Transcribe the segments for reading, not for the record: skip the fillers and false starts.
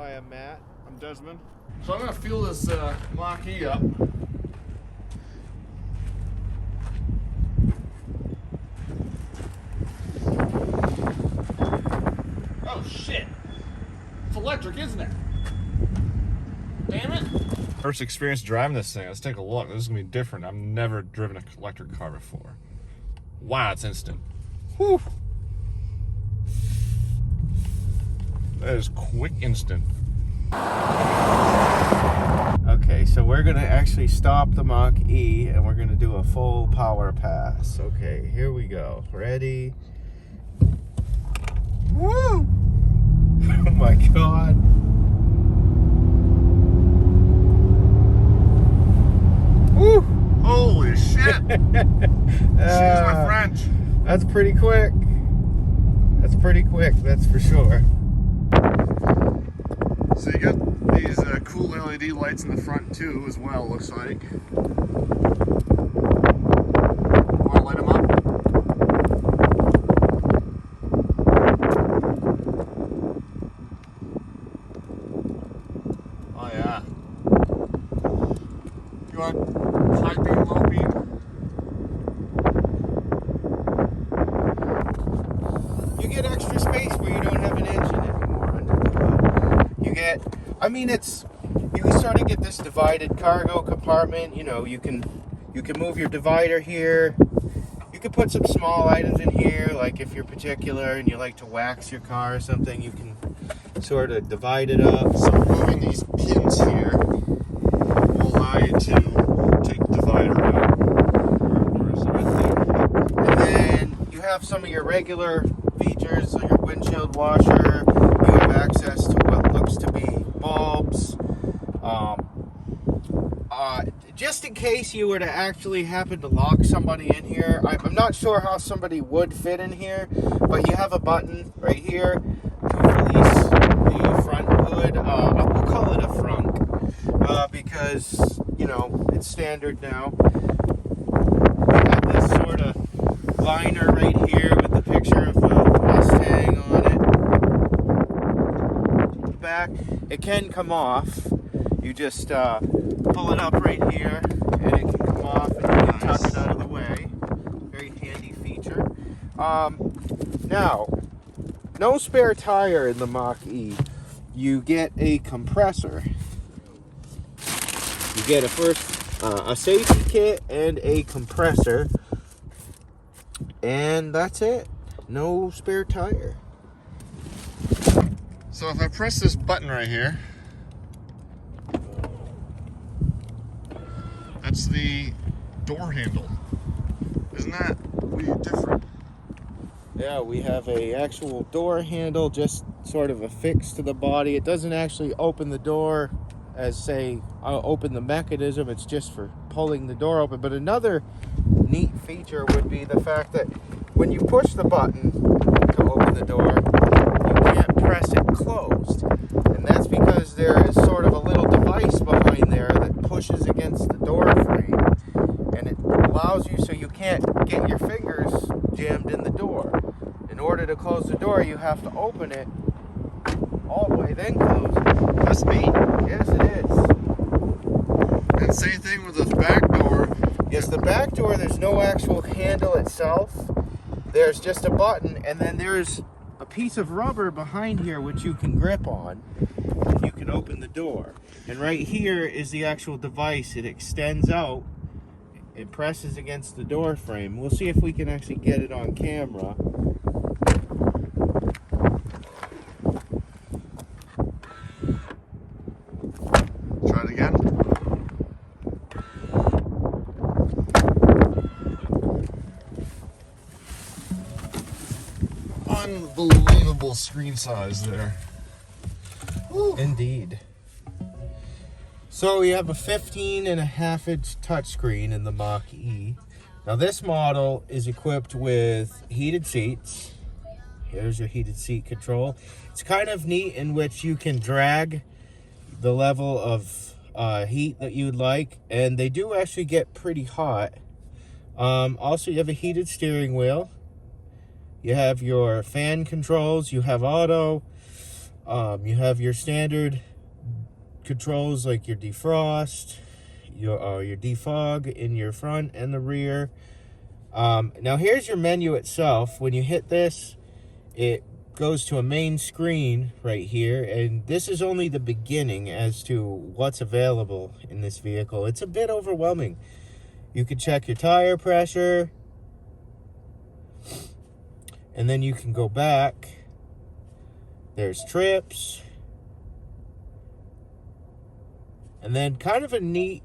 Hi, I'm Matt. I'm Desmond. So I'm going to fuel this Mach E up. Oh shit! It's electric, isn't it? Damn it! First experience driving this thing. Let's take a look. This is going to be different. I've never driven an electric car before. Wow, it's instant. Whew! That is quick instant. Okay, so we're gonna actually stop the Mach E and we're gonna do a full power pass. Okay, here we go. Ready? Woo! Oh my god. Woo! Holy shit! Excuse my French. That's pretty quick. That's pretty quick, that's for sure. So you got these cool LED lights in the front too, as well. Looks like. Want to light them up? Oh yeah. You want high beam, low beam? You get extra space where you don't have an engine anymore under the hood. You get, I mean, you can sort of get this divided cargo compartment. You know, you can move your divider here. You can put some small items in here, like if you're particular and you like to wax your car or something, you can sort of divide it up. So moving these pins here will allow you to take the divider out. Where is it? Right there. And then you have some of your regular features, like your windshield washer. You have access to what looks to be bulbs. Just in case you were to actually happen to lock somebody in here, I'm not sure how somebody would fit in here, but you have a button right here to release the front hood. We'll call it a frunk because, you know, it's standard now. We have this sort of liner right here with the picture of a Mustang on it. Back, it can come off. You just pull it up right here, and it can come off, and you can tuck it out of the way. Very handy feature. Now, no spare tire in the Mach E. You get a compressor. You get a safety kit and a compressor, and that's it. No spare tire. So if I press this button right here, that's the door handle. Isn't that way different? Yeah, we have a actual door handle, just sort of affixed to the body. It doesn't actually open the door as, say, open the mechanism. It's just for pulling the door open. But another neat feature would be the fact that when you push the button to open the door, you can't press it closed. And that's because there is sort of a little device behind there that pushes against the door frame. And it allows you so you can't get your fingers jammed in the door. In order to close the door, you have to open it all the way, then close it. That's neat. Yes, it is. And same thing with the back door. Yes, the back door, there's no actual handle itself. There's just a button, and then there's a piece of rubber behind here which you can grip on. And you can open the door. And right here is the actual device. It extends out. It presses against the door frame. We'll see if we can actually get it on camera. Try it again. Unbelievable screen size there. Woo. Indeed. So we have a 15.5-inch touchscreen in the Mach E. Now this model is equipped with heated seats. Here's your heated seat control. It's kind of neat in which you can drag the level of heat that you would like, and they do actually get pretty hot. Also, you have a heated steering wheel. You have your fan controls. You have auto. You have your standard controls like your defrost, your defog in your front and the rear. Now here's your menu itself. When you hit this, it goes to a main screen right here, and this is only the beginning as to what's available in this vehicle. It's a bit overwhelming. You can check your tire pressure, and then you can go back. There's trips, and then kind of a neat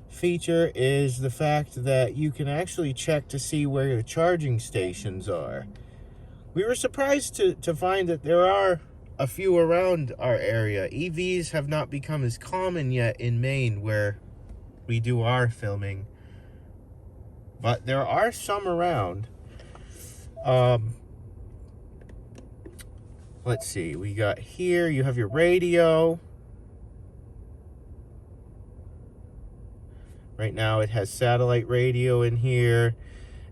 feature is the fact that you can actually check to see where the charging stations are. We were surprised to find that there are a few around our area. EVs have not become as common yet in Maine where we do our filming, but there are some around. Let's see, we got here, you have your radio. Right now it has satellite radio in here.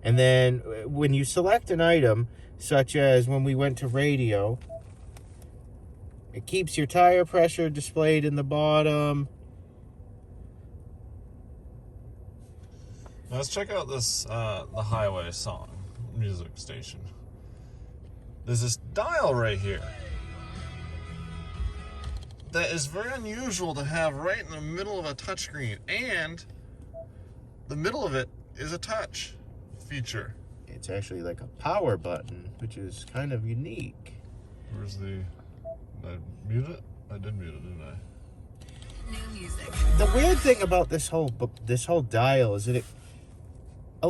And then when you select an item, such as when we went to radio, it keeps your tire pressure displayed in the bottom. Now let's check out this the highway song music station. There's this dial right here that is very unusual to have right in the middle of a touchscreen, and the middle of it is a touch feature. It's actually like a power button, which is kind of unique. Where's the... Did I mute it? I did mute it, didn't I? New music. The weird thing about this whole dial is that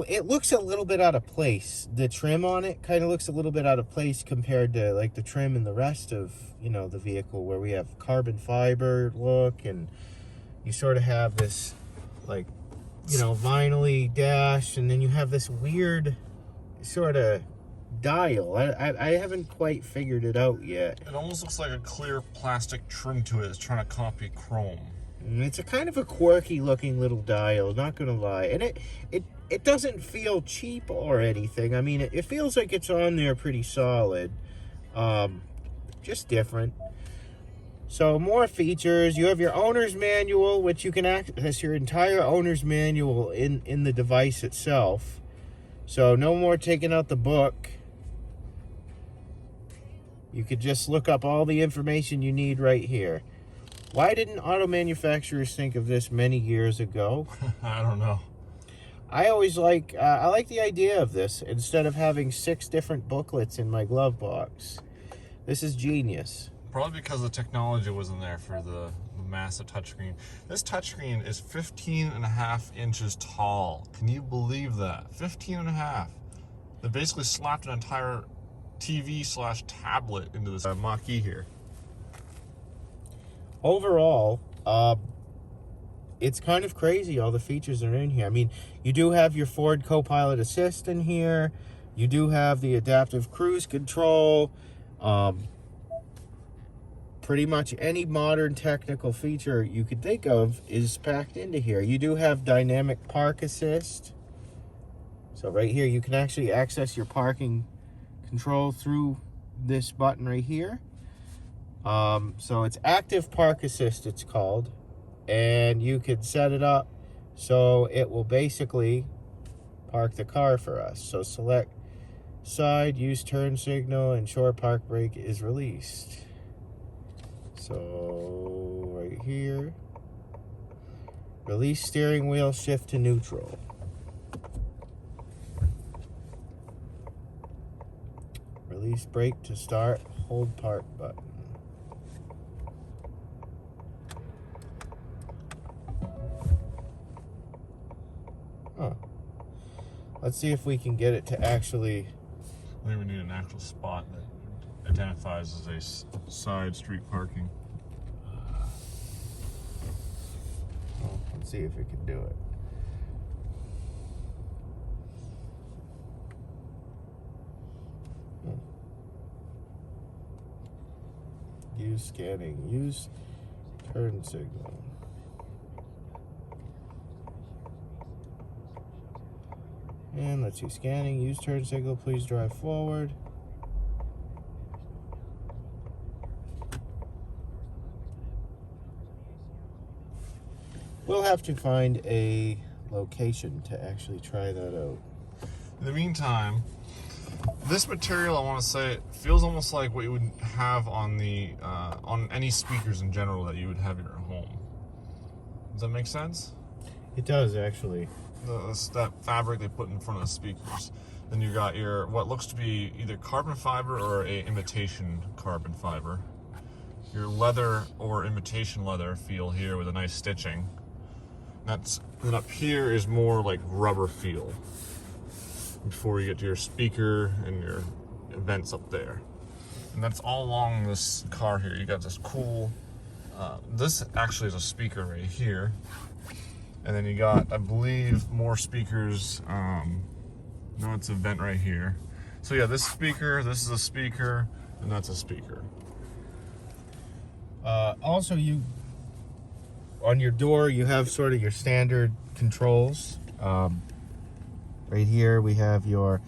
it looks a little bit out of place. The trim on it kind of looks a little bit out of place compared to like the trim in the rest of, you know, the vehicle, where we have carbon fiber look, and you sort of have this like, you know, vinyl-y dash, and then you have this weird sort of dial. I haven't quite figured it out yet. It almost looks like a clear plastic trim to it. It's trying to copy chrome. And it's a kind of a quirky looking little dial, not gonna lie. And it doesn't feel cheap or anything. I mean, it feels like it's on there pretty solid. Just different. So more features. You have your owner's manual, which you can access your entire owner's manual in the device itself. So no more taking out the book. You could just look up all the information you need right here. Why didn't auto manufacturers think of this many years ago? I don't know. I always like the idea of this instead of having 6 different booklets in my glove box. This is genius. Probably because the technology wasn't there for the massive touchscreen. This touchscreen is 15.5 inches tall. Can you believe that? 15.5. They basically slapped an entire TV/tablet into this Mach E here. Overall, it's kind of crazy all the features that are in here. I mean, you do have your Ford Copilot Assist in here. You do have the adaptive cruise control. Pretty much any modern technical feature you could think of is packed into here. You do have dynamic park assist. So right here, you can actually access your parking control through this button right here. So it's active park assist, it's called. And you could set it up so it will basically park the car for us. So select side, use turn signal, and short park brake is released. So right here, release steering wheel, shift to neutral. Release brake to start, hold park button. Huh. Let's see if we can get it to actually... I think we need an actual spot that identifies as a side street parking. Well, let's see if we can do it. Use scanning. Use turn signal. And let's see, scanning. Use turn signal. Please drive forward. We'll have to find a location to actually try that out. In the meantime, this material, I want to say, feels almost like what you would have on the on any speakers in general that you would have in your home. Does that make sense? It does, actually. That fabric they put in front of the speakers. Then you got your what looks to be either carbon fiber or a imitation carbon fiber. Your leather or imitation leather feel here with a nice stitching. Then up here is more like rubber feel. Before you get to your speaker and your vents up there. And that's all along this car here. You got this cool, this actually is a speaker right here. And then you got, I believe, more speakers. No, it's a vent right here. So yeah, this speaker, this is a speaker, and that's a speaker. Also, on your door, you have sort of your standard controls. Right here, we have your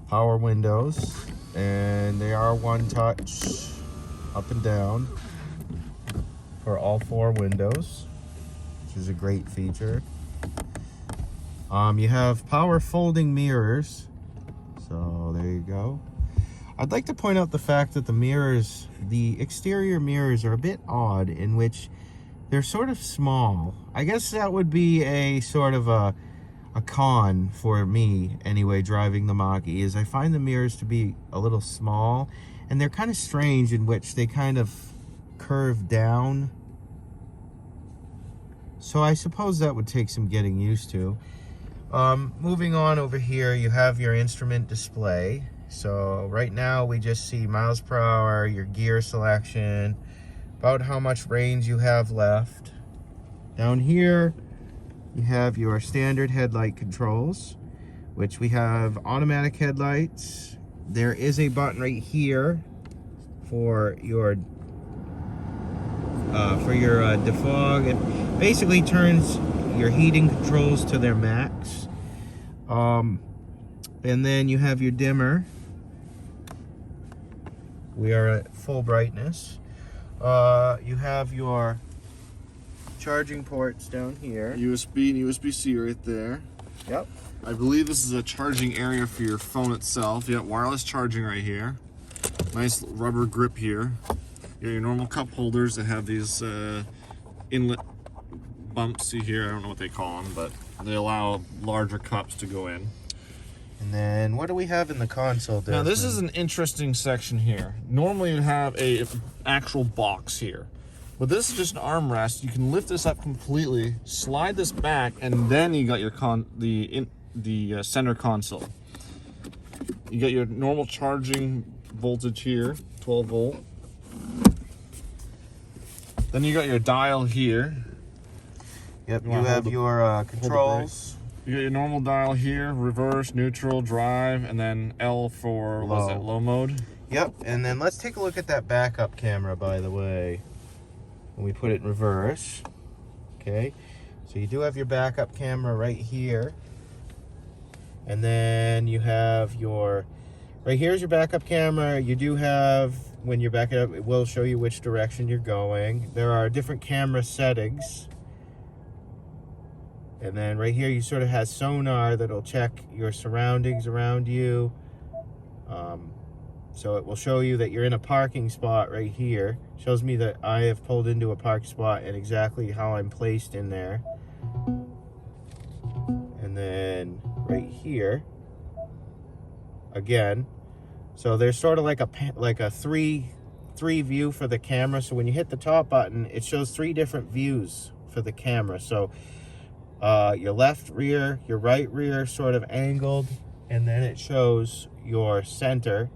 power windows, and they are one touch up and down for all 4 windows, which is a great feature. You have power folding mirrors, so there you go. I'd like to point out the fact that the exterior mirrors are a bit odd, in which they're sort of small. I guess that would be a sort of a con for me anyway, driving the Mach E, is I find the mirrors to be a little small, and they're kind of strange in which they kind of curve down. So I suppose that would take some getting used to. Moving on over here, you have your instrument display. So right now we just see miles per hour, your gear selection, about how much range you have left. Down here, you have your standard headlight controls, which we have automatic headlights. There is a button right here for your defog. It basically turns your heating controls to their max. And then you have your dimmer. We are at full brightness. You have your charging ports down here. USB and USB-C right there. Yep. I believe this is a charging area for your phone itself. You got wireless charging right here. Nice rubber grip here. You got your normal cup holders that have these inlet bumps. See here, I don't know what they call them, but they allow larger cups to go in. And then what do we have in the console, Desmond? Now this is an interesting section here. Normally you have a actual box here, but this is just an armrest. You can lift this up completely, slide this back, and then you got your center console. You got your normal charging voltage here, 12 volt. Then you got your dial here. Yep, you have your controls. You got your normal dial here, reverse, neutral, drive, and then L for low mode. Yep, and then let's take a look at that backup camera, by the way, when we put it in reverse. Okay, so you do have your backup camera right here. And then you have your, right here's your backup camera. You do have, when you're backing up, it will show you which direction you're going. There are different camera settings. And then right here you sort of have sonar that'll check your surroundings around you. So it will show you that you're in a parking spot right here. Shows me that I have pulled into a parking spot and exactly how I'm placed in there. And then right here, again, so there's sort of like a three view for the camera. So when you hit the top button, it shows 3 different views for the camera. So your left rear, your right rear sort of angled, and then it shows your center.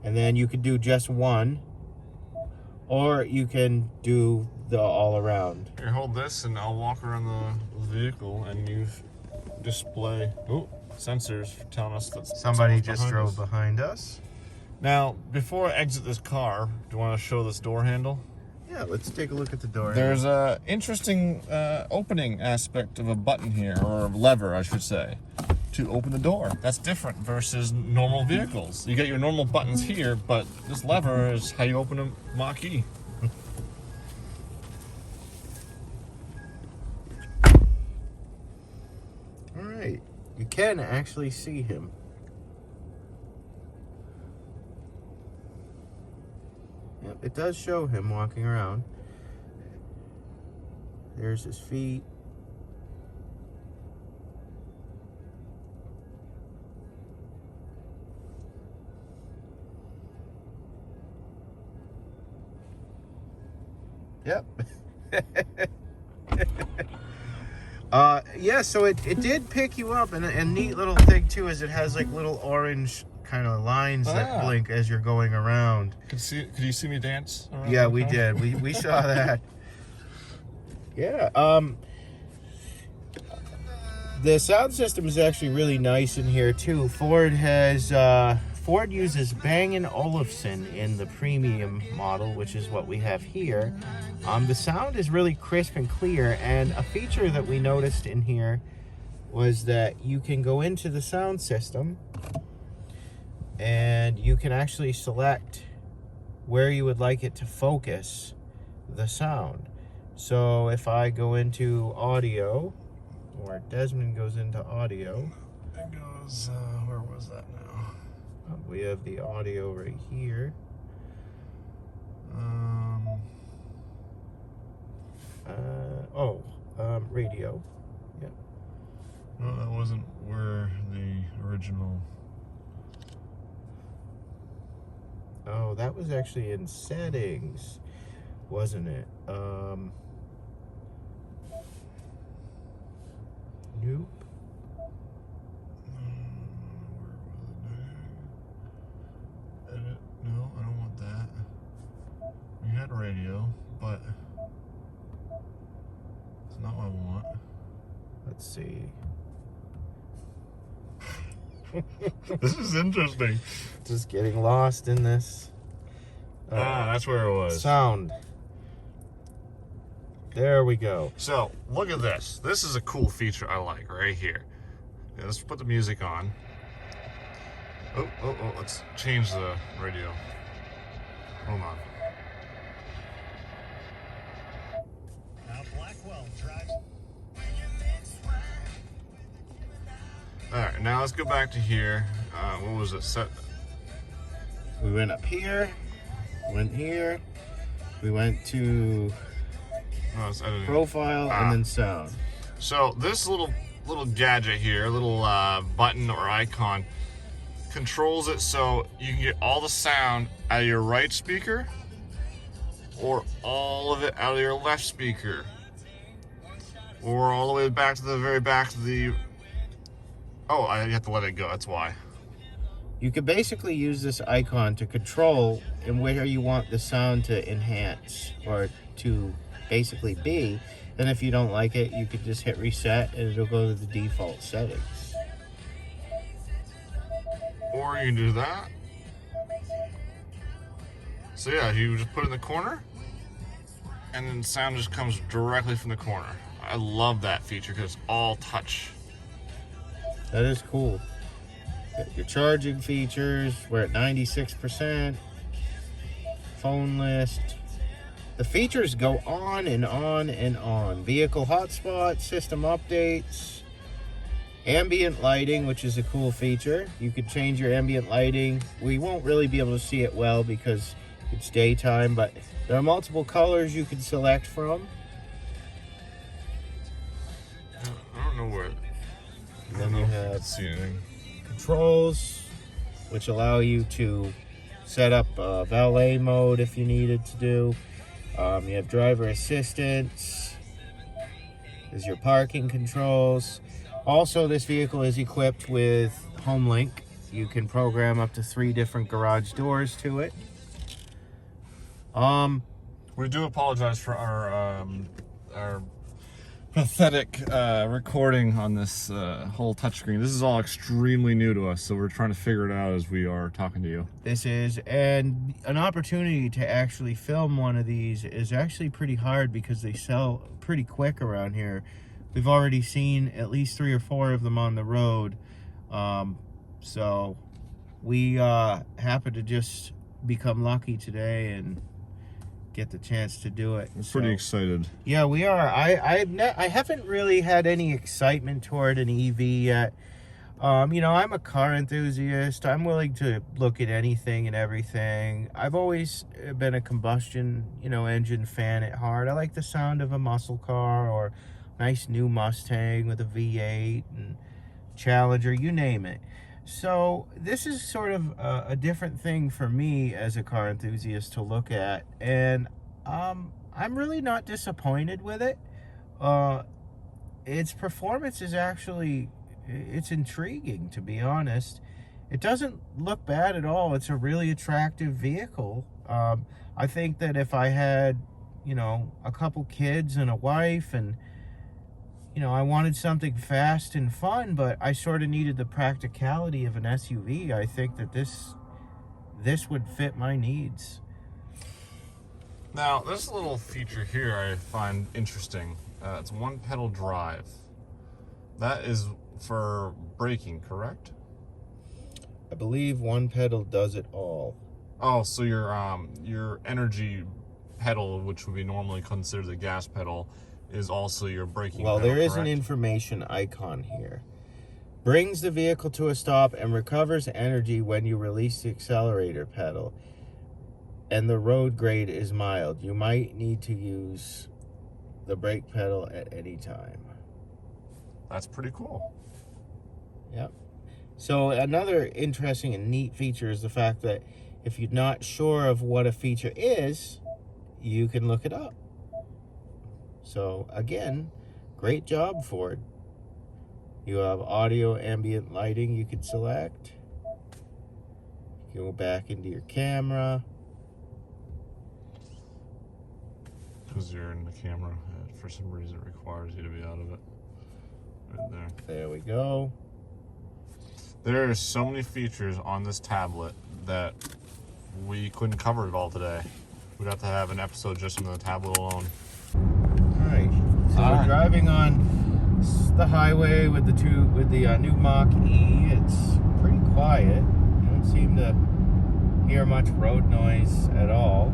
And then you could do just one, or you can do the all around. Here, hold this and I'll walk around the vehicle and you display sensors telling us that Somebody just drove behind us. Now, before I exit this car, do you want to show this door handle? Yeah, let's take a look at the door. There's a interesting opening aspect of a button here, or a lever, I should say, to open the door. That's different versus normal vehicles. You get your normal buttons here, but this lever is how you open a Mach E. You can actually see him. Yep, it does show him walking around. There's his feet. Yep. Yeah, so it did pick you up, and a neat little thing too is it has like little orange kind of lines that blink as you're going around. Could you see me dance around? Yeah, we did. We saw that. Yeah. The sound system is actually really nice in here too. Ford uses Bang & Olufsen in the premium model, which is what we have here. The sound is really crisp and clear, and a feature that we noticed in here was that you can go into the sound system and you can actually select where you would like it to focus the sound. So if I go into audio, or Desmond goes into audio, it goes, where was that now? We have the audio right here. Radio. Yeah. No, that wasn't where the original. Oh, that was actually in settings, wasn't it? Nope. Where was it? Edit. No, I don't want that. We had radio, but it's not what I want. Let's see. This is interesting. Just getting lost in this. That's where it was. Sound. There we go. So, look at this. This is a cool feature I like right here. Yeah, let's put the music on. Oh, let's change the radio. Hold on. Now Blackwell drives. Alright, now let's go back to here. What was it? Set. We went up here, went here, we went to No, it's editing. profile, and then sound. So this little gadget here, little button or icon, controls it so you can get all the sound out of your right speaker or all of it out of your left speaker, or all the way back to the very back of the. Oh, I have to let it go. That's why. You could basically use this icon to control and where you want the sound to enhance or to basically be. And if you don't like it, you could just hit reset and it'll go to the default settings. Or you can do that. So yeah, you just put it in the corner, and then sound just comes directly from the corner. I love that feature because it's all touch. That is cool. Got your charging features. We're at 96%. Phone list. The features go on and on and on. Vehicle hotspot, system updates, ambient lighting, which is a cool feature. You could change your ambient lighting. We won't really be able to see it well because it's daytime, but there are multiple colors you can select from. I don't know where. And then you have See anything. controls, which allow you to set up valet mode if you needed to do. You have driver assistance. There's your parking controls. Also, this vehicle is equipped with HomeLink. You can program up to 3 different garage doors to it. We do apologize for our pathetic recording on this whole touchscreen. This is all extremely new to us, so we're trying to figure it out as we are talking to you. This is, and an opportunity to actually film one of these is actually pretty hard because they sell pretty quick around here. We've already seen at least 3 or 4 of them on the road. So we happen to just become lucky today and get the chance to do it. We're pretty excited. Yeah, we are. I haven't really had any excitement toward an EV yet. You know, I'm a car enthusiast. I'm willing to look at anything and everything. I've always been a combustion, you know, engine fan at heart. I like the sound of a muscle car or nice new Mustang with a V8 and Challenger, you name it. So this is sort of a different thing for me as a car enthusiast to look at, and I'm really not disappointed with it. Its performance is actually, it's intriguing, to be honest. It doesn't look bad at all. It's a really attractive vehicle. I think that if I had, you know, a couple kids and a wife, and you know, I wanted something fast and fun, but I sort of needed the practicality of an SUV, I think that this would fit my needs. Now, this little feature here I find interesting. It's one pedal drive. That is for braking, correct? I believe one pedal does it all. Oh, so your energy pedal, which would be normally considered the gas pedal, is also your braking Well, pedal, there is correct? an information icon here. Brings the vehicle to a stop and recovers energy when you release the accelerator pedal, and the road grade is mild. You might need to use the brake pedal at any time. That's pretty cool. Yep. So another interesting and neat feature is the fact that if you're not sure of what a feature is, you can look it up. So again, great job, Ford. You have audio ambient lighting you can select. Go back into your camera. Because you're in the camera, for some reason it requires you to be out of it. Right there. There we go. There are so many features on this tablet that we couldn't cover it all today. We'd have to have an episode just on the tablet alone. Alright, so we're driving on the highway with the new Mach E. It's pretty quiet. You don't seem to hear much road noise at all.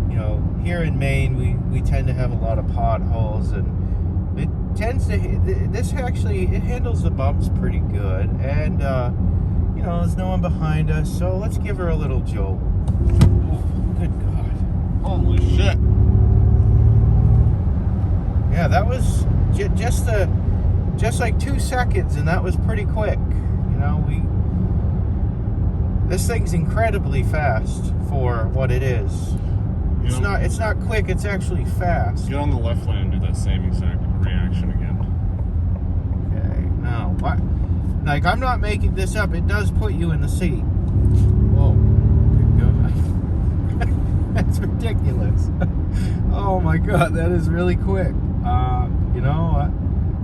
You know, here in Maine, we tend to have a lot of potholes, and it tends to, this actually, it handles the bumps pretty good, and you know, there's no one behind us, so let's give her a little jolt. Oh, good God. Holy shit. Yeah, that was just like 2 seconds, and that was pretty quick. You know, this thing's incredibly fast for what it is. It's not quick, it's actually fast. Get on the left lane and do that same exact reaction again. Okay, now what? Like, I'm not making this up. It does put you in the seat. Whoa, good God. That's ridiculous. Oh my God, that is really quick. You know,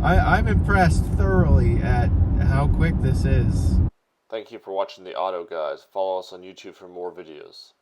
I'm impressed thoroughly at how quick this is. Thank you for watching the Auto Guys. Follow us on YouTube for more videos.